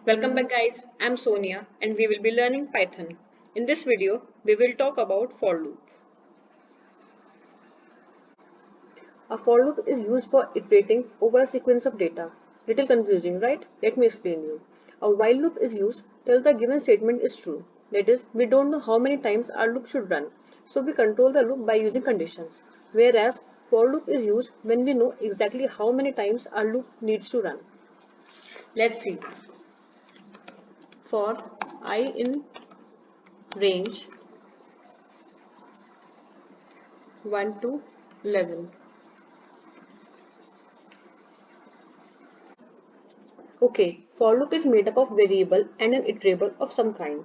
Welcome back guys, I'm Sonia and we will be learning Python. In this video, we will talk about for loop. A for loop is used for iterating over a sequence of data. Little confusing, right? Let me explain you. A while loop is used till the given statement is true. That is, we don't know how many times our loop should run. So we control the loop by using conditions. Whereas for loop is used when we know exactly how many times our loop needs to run. Let's see. For I in range 1 to 11. Okay, for loop is made up of variable and an iterable of some kind.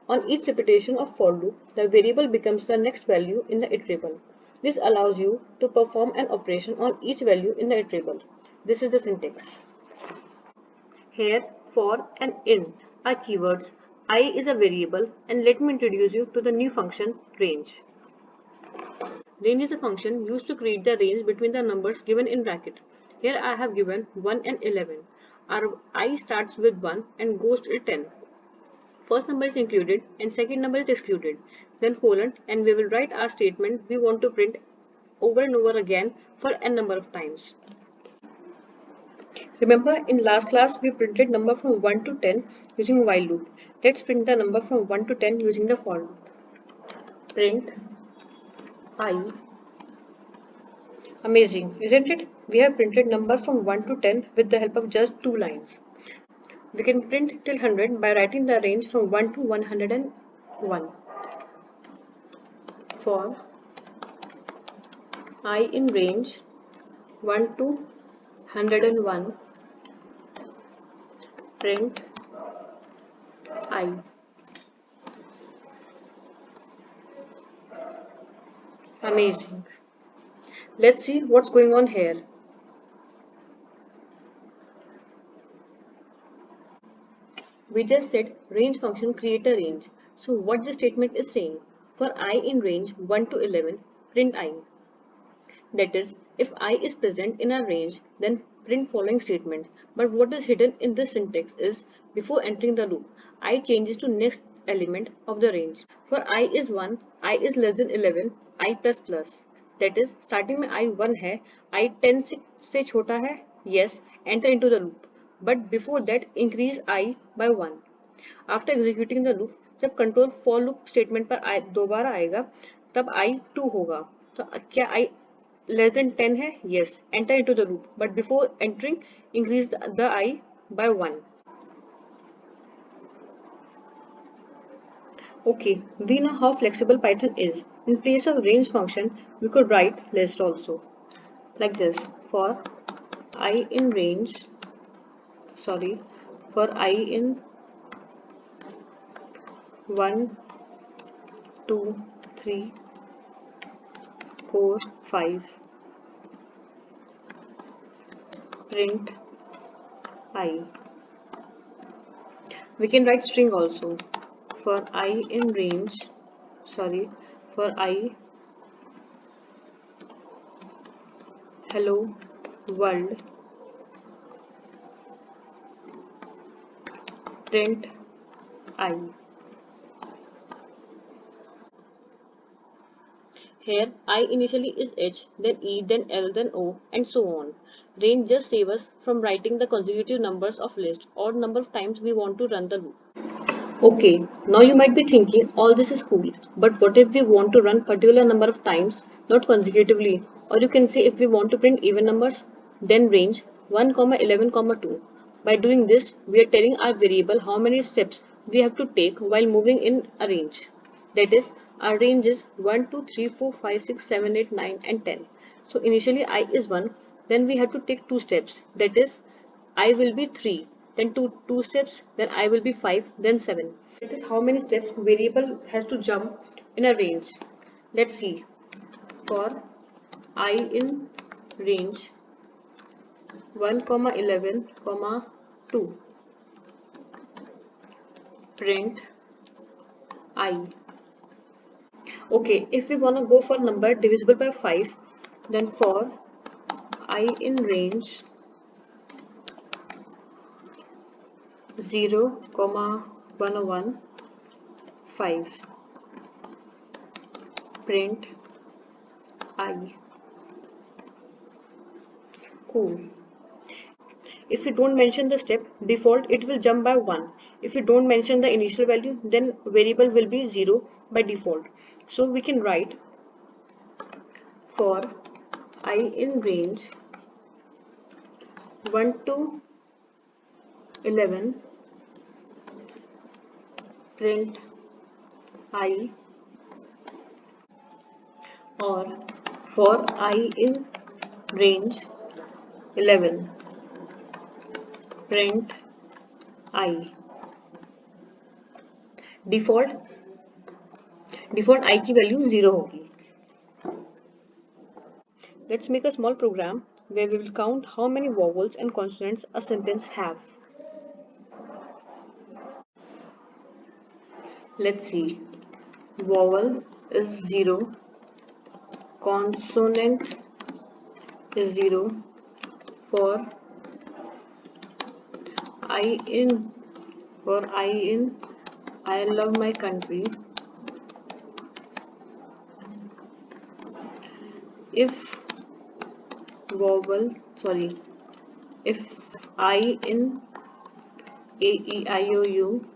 On each repetition of for loop, the variable becomes the next value in the iterable. This allows you to perform an operation on each value in the iterable. This is the syntax. Here, for and in are keywords. I is a variable and let me introduce you to the new function range. Range is a function used to create the range between the numbers given in bracket. Here I have given 1 and 11. Our I starts with 1 and goes till 10. First number is included and second number is excluded. Then colon and we will write our statement we want to print over and over again for n number of times. Remember in last class we printed number from 1 to 10 using while loop. Let's print the number from 1 to 10 using the for loop. Print I. Amazing, isn't it? We have printed number from 1 to 10 with the help of just 2 lines. We can print till 100 by writing the range from 1 to 101. For I in range 1 to 101, print I. Amazing. Let's see what's going on here. We just said range function create a range. So what this statement is saying, for I in range 1 to 11, print I. That is, if I is present in a range, then print following statement. But what is hidden in this syntax is, before entering the loop, I changes to next element of the range. For I is 1, I is less than 11, I plus plus. That is, starting में I 1 है, I 10 से छोटा है, yes, enter into the loop. But before that, increase I by 1. After executing the loop, जब control for loop statement पर I दोबारा आएगा, तब I 2 होगा. तो क्या I less than 10 है? Yes, enter into the loop. But before entering, increase the I by 1. Okay, we know how flexible Python is. In place of range function, we could write list also. Like this, for I in range, for I in 1, 2, 3, 4, 5, print I. We can write string also. For I in range, for I hello world, print I. Here I initially is H, then E, then L, then O, and so on. Range just saves us from writing the consecutive numbers of list or number of times we want to run the loop. Okay, now you might be thinking all this is cool, but what if we want to run particular number of times, not consecutively, or you can say if we want to print even numbers, then range 1, 11, 2. By doing this, we are telling our variable how many steps we have to take while moving in a range. That is, our range is 1, 2, 3, 4, 5, 6, 7, 8, 9 and 10. So initially I is 1, then we have to take 2 steps. That is, I will be 3, then 2 steps, then I will be 5, then 7. That is how many steps variable has to jump in a range. Let's see. For I in range 1, 11, 2, print I. Okay, if we want to go for number divisible by 5, then for I in range 0, 101, 5. Print I. Cool. If you don't mention the step, default it will jump by 1. If you don't mention the initial value, then variable will be 0 by default. So we can write for I in range 1 to 11, print I, or for I in range 11, print I. Default default I की value 0 होगी. Let's make a small program where we will count how many vowels and consonants a sentence have. Let's see. Vowel is 0, consonant is 0. For I in I love my country, if vowel sorry if I in A E I O U,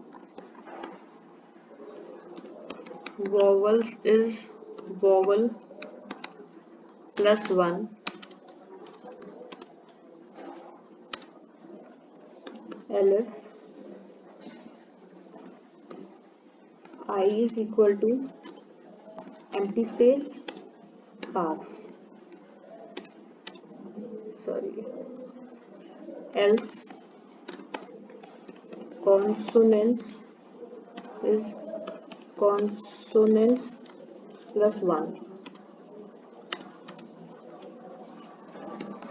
vowels is vowel plus 1, elif I is equal to empty space pass, sorry, else consonants is consonants plus 1,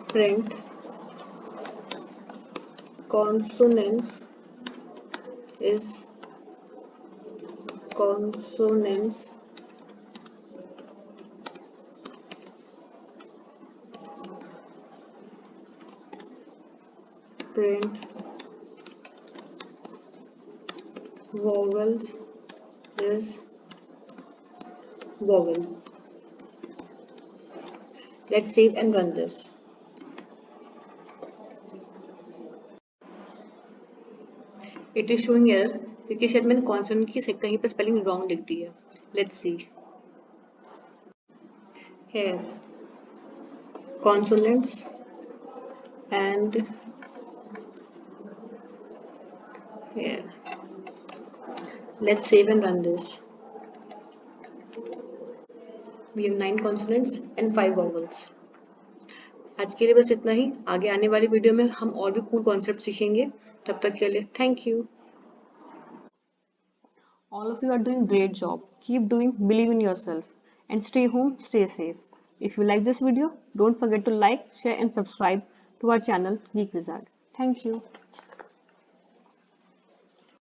print consonants is consonants print vowels is vowel. Let's save and run this. It is showing error क्योंकि शायद मैंने consonant की कहीं पर spelling wrong लिख दी है. Let's see. Here consonants and here. Let's save and run this. We have 9 consonants and 5 vowels. आज के लिए बस इतना ही. आगे आने वाली वीडियो में हम और भी cool concepts सीखेंगे. तब तक के लिए thank you. All of you are doing great job. Keep doing, believe in yourself, and stay home, stay safe. If you like this video, don't forget to like, share and subscribe to our channel Geek Wizard. Thank you.